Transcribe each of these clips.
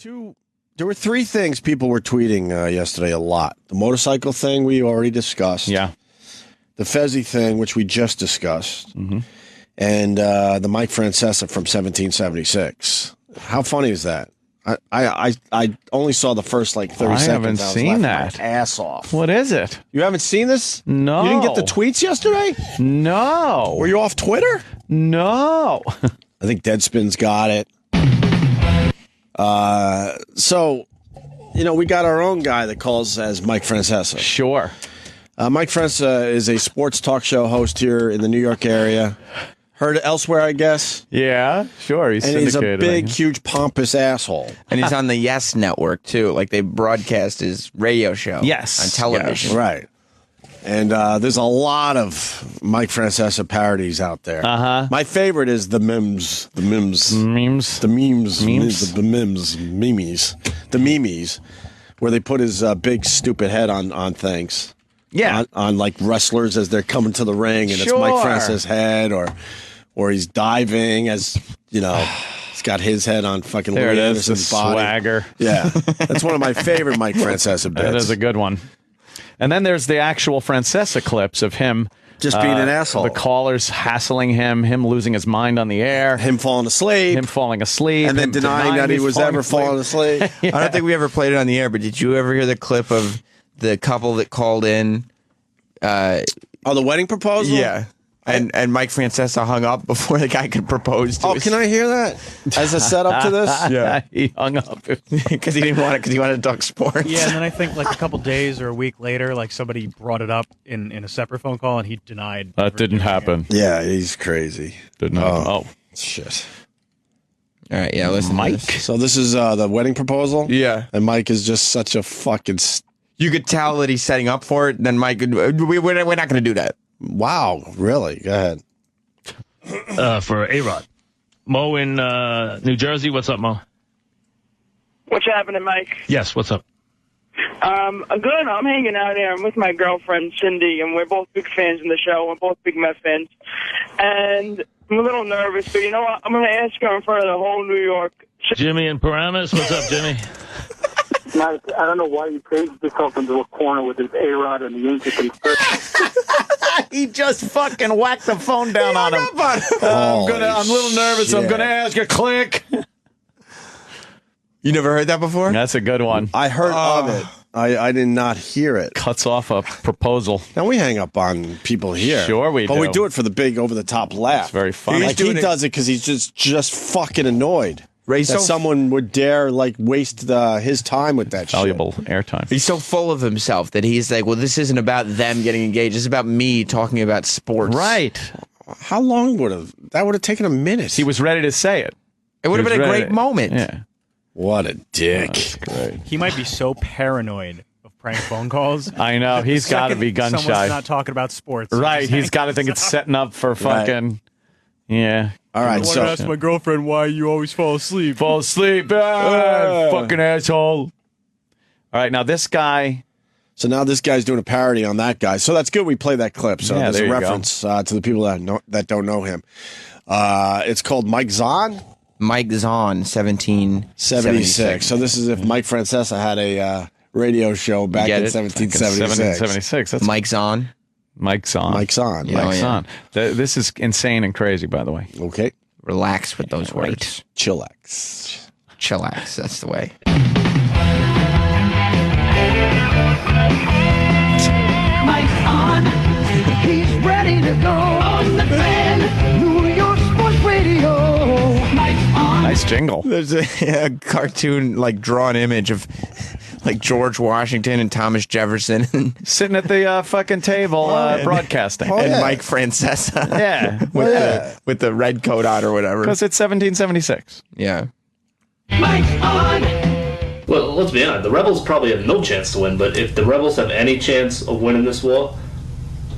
There were three things people were tweeting yesterday a lot. The motorcycle thing we already discussed. Yeah. The Fezzi thing, which we just discussed. Mm-hmm. And the Mike Francesa from 1776. How funny is that? I only saw the first 30 seconds. I haven't seen that. My ass off. What is it? You haven't seen this? No. You didn't get the tweets yesterday? No. Were you off Twitter? No. I think Deadspin's got it. So, we got our own guy that calls as Mike Francesa. Sure. Mike Francesa is a sports talk show host here in the New York area. Heard elsewhere, I guess. Yeah, sure. He's a big, huge, pompous asshole. And he's on the Yes Network, too. They broadcast his radio show. Yes. On television. Yes. Right. And there's a lot of Mike Francesa parodies out there. Uh-huh. My favorite is the memes. The memes. Memes? The memes. Memes? The memes. Memes. The memes. Where they put his big, stupid head on things. Yeah. On wrestlers as they're coming to the ring, and It's Mike Francesa's head, or he's diving as, he's got his head on fucking there Louis it is, Anderson's the body. swagger. Yeah. That's one of my favorite Mike Francesa bits. That is a good one. And then there's the actual Francesa clips of him just being an asshole. The callers hassling him losing his mind on the air. Him falling asleep. And then denying that he was ever falling asleep. Yeah. I don't think we ever played it on the air, but did you ever hear the clip of the couple that called in? The wedding proposal? Yeah. And Mike Francesa hung up before the guy could propose to us. Can I hear that as a setup to this? Yeah. He hung up. Because he didn't want it, because he wanted to talk sports. Yeah, and then I think a couple days or a week later, somebody brought it up in a separate phone call, and he denied. That didn't happen. Yeah, he's crazy. Didn't happen. Oh, shit. All right, yeah, listen, Mike. So this is the wedding proposal? Yeah. And Mike is just such a fucking... You could tell that he's setting up for it, then Mike, we're not going to do that. Wow, really? Go ahead. For A-Rod. Mo in New Jersey. What's up, Mo? What's happening, Mike? Yes, what's up? Good. I'm hanging out here. I'm with my girlfriend, Cindy, and we're both big fans of the show. We're both big Met fans. And I'm a little nervous, but you know what? I'm going to ask her in front of the whole New York. Jimmy in Paramus. What's up, Jimmy? Mike, I don't know why you painted yourself into a corner with his A-Rod and the Yankees. He just fucking whacked the phone down on him. I'm a little nervous. Shit. I'm going to ask you. Click. You never heard that before? That's a good one. I heard of it. I did not hear it. Cuts off a proposal. Now, we hang up on people here. Sure we but do. we do it for the big over-the-top laugh. It's very funny. He does it because he's just fucking annoyed. That someone would dare waste his time with that Valuable shit. airtime. He's so full of himself that he's like, well, this isn't about them getting engaged. It's about me talking about sports. Right. How long would have taken a minute? He was ready to say it. It would have been a great moment. Yeah. What a dick. He might be so paranoid of prank phone calls. I know. He's got to be gun Someone's shy. not talking about sports. Right. He's got to think it's setting up for fucking... Yeah. All right, I want to ask my girlfriend why you always fall asleep. Fall asleep. Fucking asshole. All right, now this guy... So now this guy's doing a parody on that guy. So that's good we play that clip. So there's a reference to the people that don't know him. It's called Mike Zahn? Mike Zahn, 1776. So this is if Mike Francesa had a radio show back in 1776. 1776. That's Mike Zahn. Mike Zahn. Mike Zahn. Yeah. Mike Zahn. This is insane and crazy, by the way. Okay. Relax with those words. Chillax. Chillax, that's the way. Mike's on. He's ready to go on the fan. New York Sports Radio. Mike's on. Nice jingle. There's a cartoon, drawn image of George Washington and Thomas Jefferson Sitting at the fucking table broadcasting. and Mike Francesa. Yeah. with the red coat on or whatever. Because it's 1776. Yeah. Mike's on. Well, let's be honest. The Rebels probably have no chance to win, but if the Rebels have any chance of winning this war,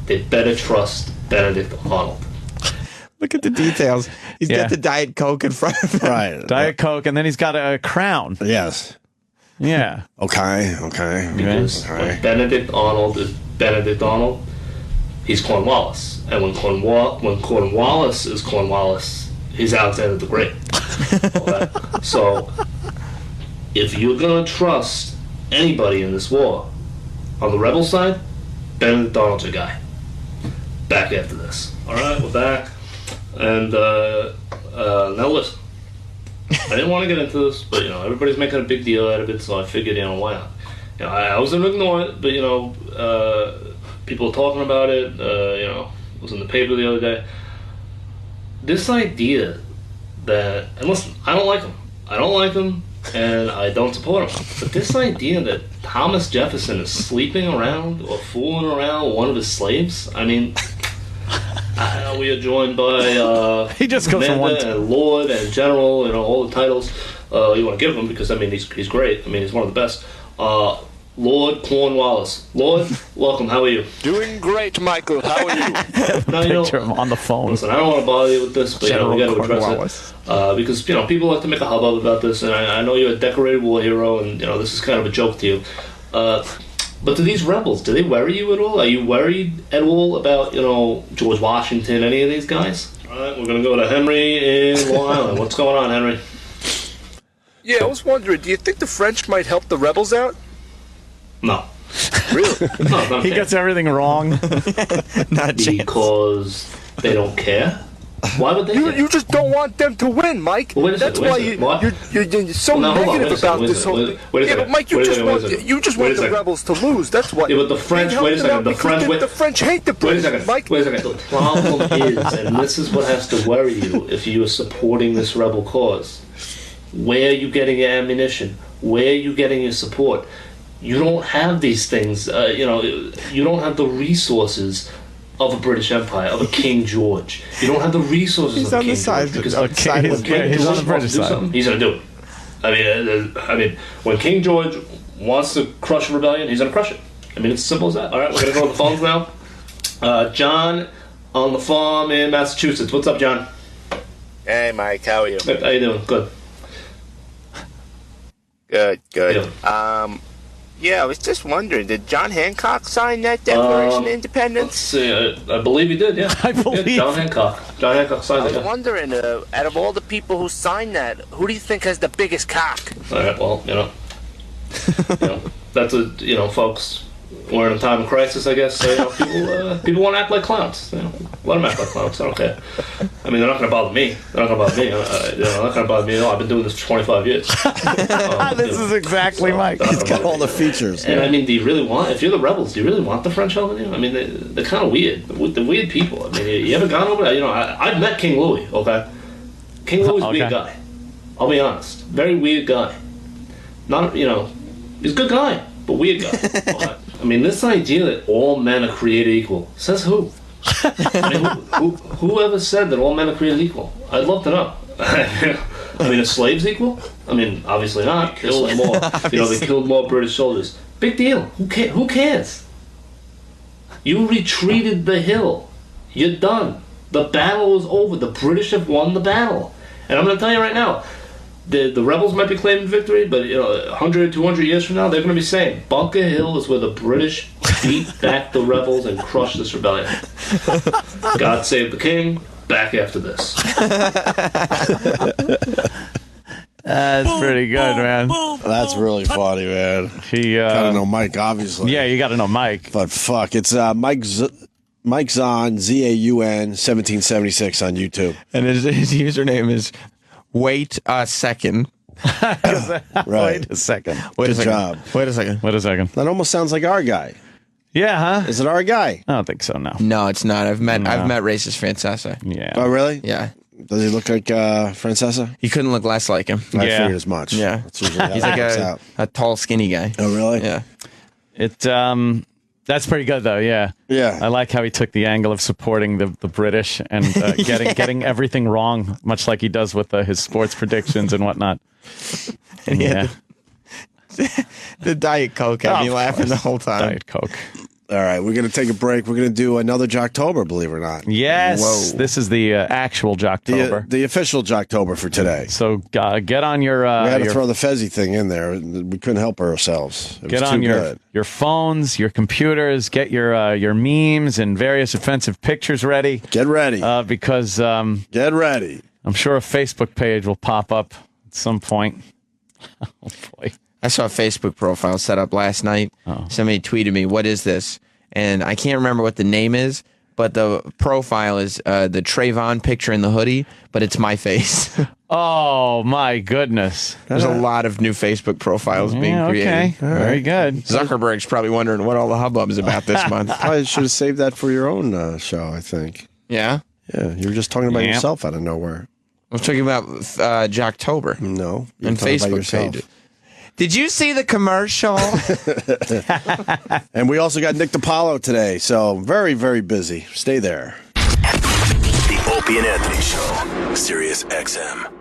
they better trust Benedict Arnold. Look at the details. He's got the Diet Coke in front of him. Right. Diet Coke, and then he's got a crown. Yes. Yeah. Okay. Because All right. when Benedict Arnold is Benedict Arnold, he's Cornwallis. And when Cornwallis is Cornwallis, he's Alexander the Great. So if you're gonna trust anybody in this war, on the rebel side, Benedict Arnold's your guy. Back after this. All right, we're back, and now listen. I didn't want to get into this, but everybody's making a big deal out of it, so I figured, why not? I was gonna ignore it, but people are talking about it. It was in the paper the other day. This idea that, and listen, I don't like him. I don't like him, and I don't support him. But this idea that Thomas Jefferson is sleeping around or fooling around with one of his slaves, I mean, we are joined by he just goes from one and Lord and General, all the titles you want to give him, because I mean he's great. I mean he's one of the best. Lord Cornwallis. Lord, welcome. How are you? Doing great, Michael. How are you? Now, picture him on the phone. Listen, I don't want to bother you with this, but we got to address it because people like to make a hubbub about this, and I know you're a decorated war hero, and this is kind of a joke to you. But do these rebels, do they worry you at all? Are you worried at all about George Washington, any of these guys? All right, we're gonna go to Henry in Long Island. What's going on, Henry? Yeah, I was wondering, do you think the French might help the rebels out? No. Really? No, he gets everything wrong. Not because they don't care. Why would they? You just don't want them to win, Mike. Well, That's why you're so negative about this whole thing. Yeah, but Mike, you just want the rebels to lose. That's why. Yeah, but the French. Wait a second. The French hate the British. Wait a second, Mike. Wait a second. The problem is, and this is what has to worry you if you are supporting this rebel cause. Where are you getting your ammunition? Where are you getting your support? You don't have these things. You don't have the resources of a British Empire, of a King George. You don't have the resources of a King George. Because he's on the British side. He's going to do it. I mean, when King George wants to crush a rebellion, he's going to crush it. I mean, it's as simple as that. All right, we're going to go to the phones now. John on the farm in Massachusetts. What's up, John? Hey, Mike. How are you? How you doing? Good. Good. Yeah, I was just wondering, did John Hancock sign that Declaration of Independence? Let's see, I believe he did, yeah. I believe. Yeah, John Hancock signed it. I was wondering, out of all the people who signed that, who do you think has the biggest cock? All right, well, that's folks, we're in a time of crisis, I guess. So, people want to act like clowns. Let them act like clowns. I don't care. I mean, they're not going to bother me. They're not going to bother me. They're not going to bother me at all. I've been doing this for 25 years. This is exactly Mike. He's got all the features. And I mean, do you really want? If you're the rebels, do you really want the French helping you? I mean, they're kind of weird. They're weird people. I mean, you ever gone over there? I've met King Louis. Okay, King Louis is a weird guy. I'll be honest. Very weird guy. Not he's a good guy, but weird guy. Okay? I mean, this idea that all men are created equal, says who? I mean, whoever said that all men are created equal? I'd love to know. I mean, are slaves equal? I mean, obviously not. Killed more. They killed more British soldiers. Big deal. Who cares? You retreated the hill. You're done. The battle is over. The British have won the battle. And I'm going to tell you right now, the rebels might be claiming victory, but 100, 200 years from now, they're going to be saying Bunker Hill is where the British beat back the rebels and crushed this rebellion. God save the king. Back after this. That's pretty good, man. That's really funny, man. Gotta know Mike, obviously. Yeah, you gotta know Mike. But fuck, it's Mike Zahn, Zaun 1776 on YouTube. And his username is Wait a Second. Right. Wait a second. Good job. Wait a second. Wait a second. That almost sounds like our guy. Yeah, huh? Is it our guy? I don't think so, no. No, it's not. I've met racist Francesa. Yeah. Oh, really? Yeah. Does he look like Francesa? He couldn't look less like him. I figured as much. Yeah. That's usually how He's that like works out. a tall, skinny guy. Oh, really? Yeah. That's pretty good, though, yeah. Yeah. I like how he took the angle of supporting the British and getting everything wrong, much like he does with his sports predictions and whatnot. And the Diet Coke had me laughing the whole time. Diet Coke. All right, we're going to take a break. We're going to do another Jocktober, believe it or not. Yes. Whoa. This is the actual Jocktober. The official Jocktober for today. So get on your... we had to throw the Fezzy thing in there. We couldn't help ourselves. Get on your phones, your computers, get your memes and various offensive pictures ready. Get ready. Because... get ready. I'm sure a Facebook page will pop up at some point. Oh, boy. I saw a Facebook profile set up last night. Oh. Somebody tweeted me, "What is this?" And I can't remember what the name is, but the profile is the Trayvon picture in the hoodie, but it's my face. Oh, my goodness. There's a lot of new Facebook profiles being created. Okay. Very good. Zuckerberg's probably wondering what all the hubbub is about this month. I should have saved that for your own show, I think. Yeah? Yeah, you were just talking about yourself out of nowhere. I was talking about Jocktober. No. On Facebook page. Did you see the commercial? And we also got Nick DiPaolo today, so very, very busy. Stay there. The Opie and Anthony Show, Sirius XM.